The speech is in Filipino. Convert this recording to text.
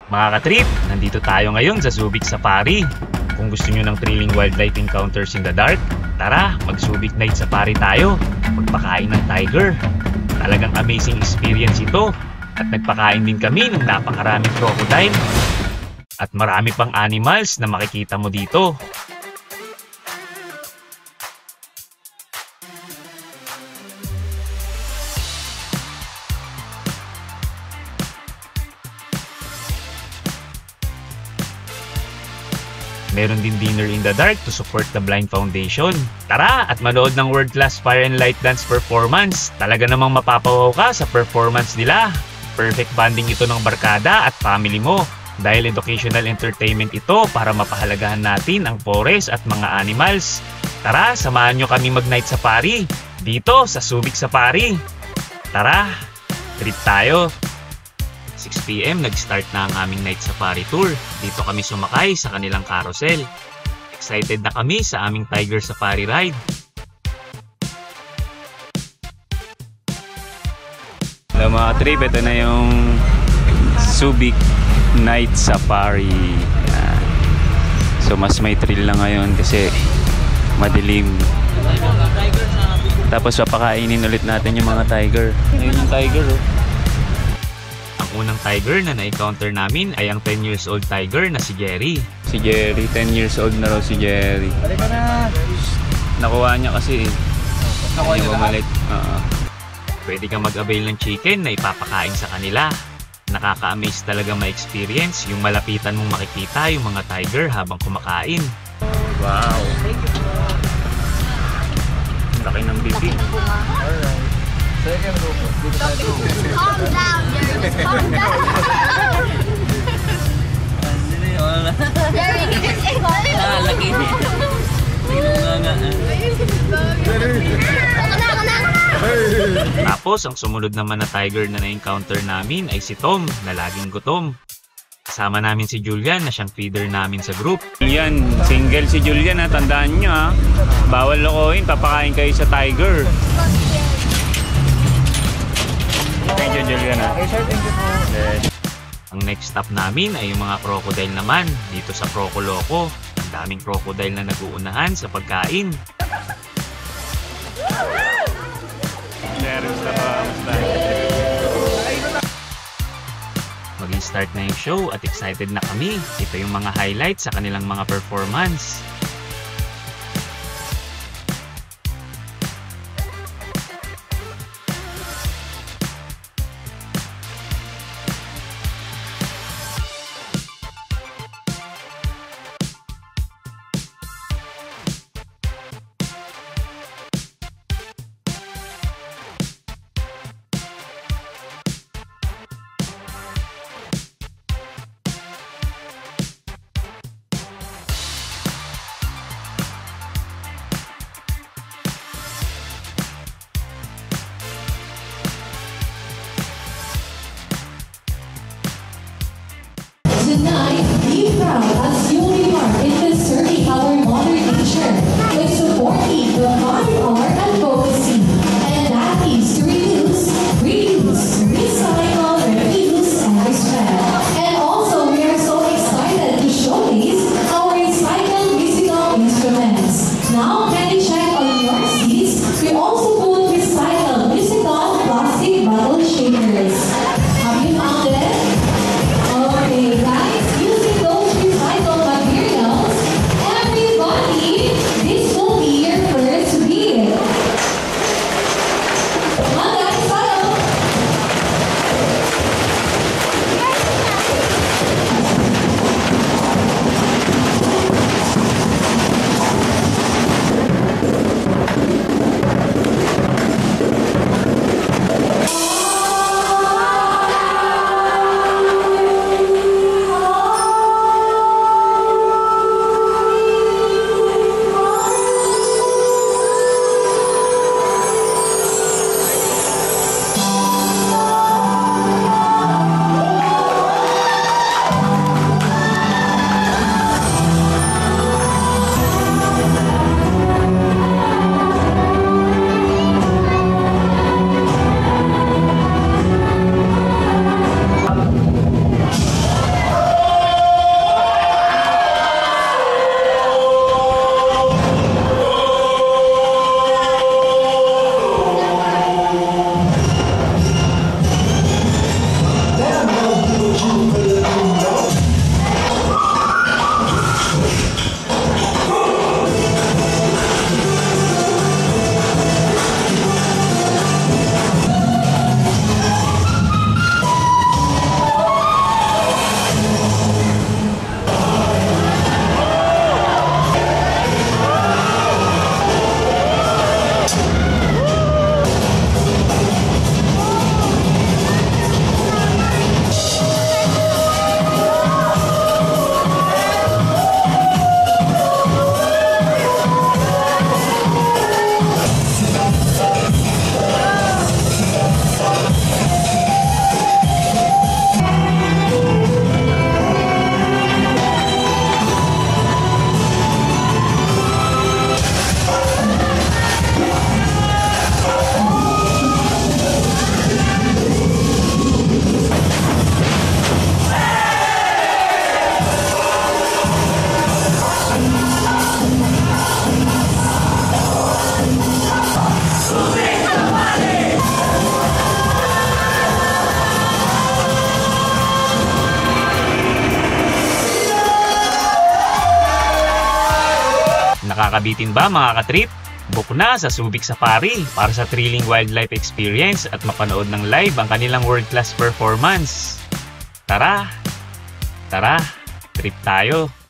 Mga katrip, nandito tayo ngayon sa Subic Safari. Kung gusto nyo ng thrilling wildlife encounters in the dark, tara, mag-Subic Night Safari tayo. Magpakain ng tiger. Talagang amazing experience ito. At nagpakain din kami ng napakaraming crocodile. At marami pang animals na makikita mo dito. Meron din dinner in the dark to support the Blind Foundation. Tara at manood ng world-class fire and light dance performance. Talaga namang mapapawaw ka sa performance nila. Perfect bonding ito ng barkada at family mo. Dahil educational entertainment ito para mapahalagahan natin ang forest at mga animals. Tara, samahan nyo kami mag-night safari dito sa Subic Safari. Tara, trip tayo. 6 PM nag-start na ang aming night safari tour. Dito kami sumakay sa kanilang carousel. Excited na kami sa aming tiger safari ride. Hello mga trip, ito na yung Subic Night Safari. Yan. So mas may thrill lang ngayon kasi madilim. Tapos papakainin ulit natin yung mga tiger. Ayun yung tiger oh. Ang unang tiger na na-encounter namin ay ang 10 years old tiger na si Jerry. Si Jerry, 10 years old na raw si Jerry. Balik ka na! Nakuha niya kasi eh. Nakuha niya bumalik. Pwede ka mag-avail ng chicken na ipapakain sa kanila. Nakaka-amaze talaga ma-experience yung malapitan mong makikita yung mga tiger habang kumakain. Wow! Ang laki ng bibig. Alright. Second row. Calm down, Jerry. Calm down. Jerry, laki niya. Tapos, ang sumunod naman na tiger na na-encounter namin ay si Tom na laging gutom. Kasama namin si Julian na siyang feeder namin sa group. Julian, single si Julian ha, tandaan nyo ha. Bawal lokohin, papakain kayo sa tiger. Thank you, Julian. Ang next stop namin ay yung mga crocodile naman dito sa Crocoloco. Ang daming crocodile na nag-uunahan sa pagkain. Mag-start na yung show at excited na kami. Ito yung mga highlights sa kanilang mga performance. Tonight, be proud as Unimark in conserving our mother nature with supporting the 5R advocacy. And that is to reduce, reuse, recycle, reuse, and respect. And also, we are so excited to showcase our recycled musical instruments. Now, can you check on your seats? We also put recycled musical plastic bottle shakers. Have you found it? Okay, guys, using Nakakabitin ba mga katrip? Book na sa Subic Safari para sa thrilling wildlife experience at mapanood ng live ang kanilang world-class performance. Tara! Tara! Trip tayo!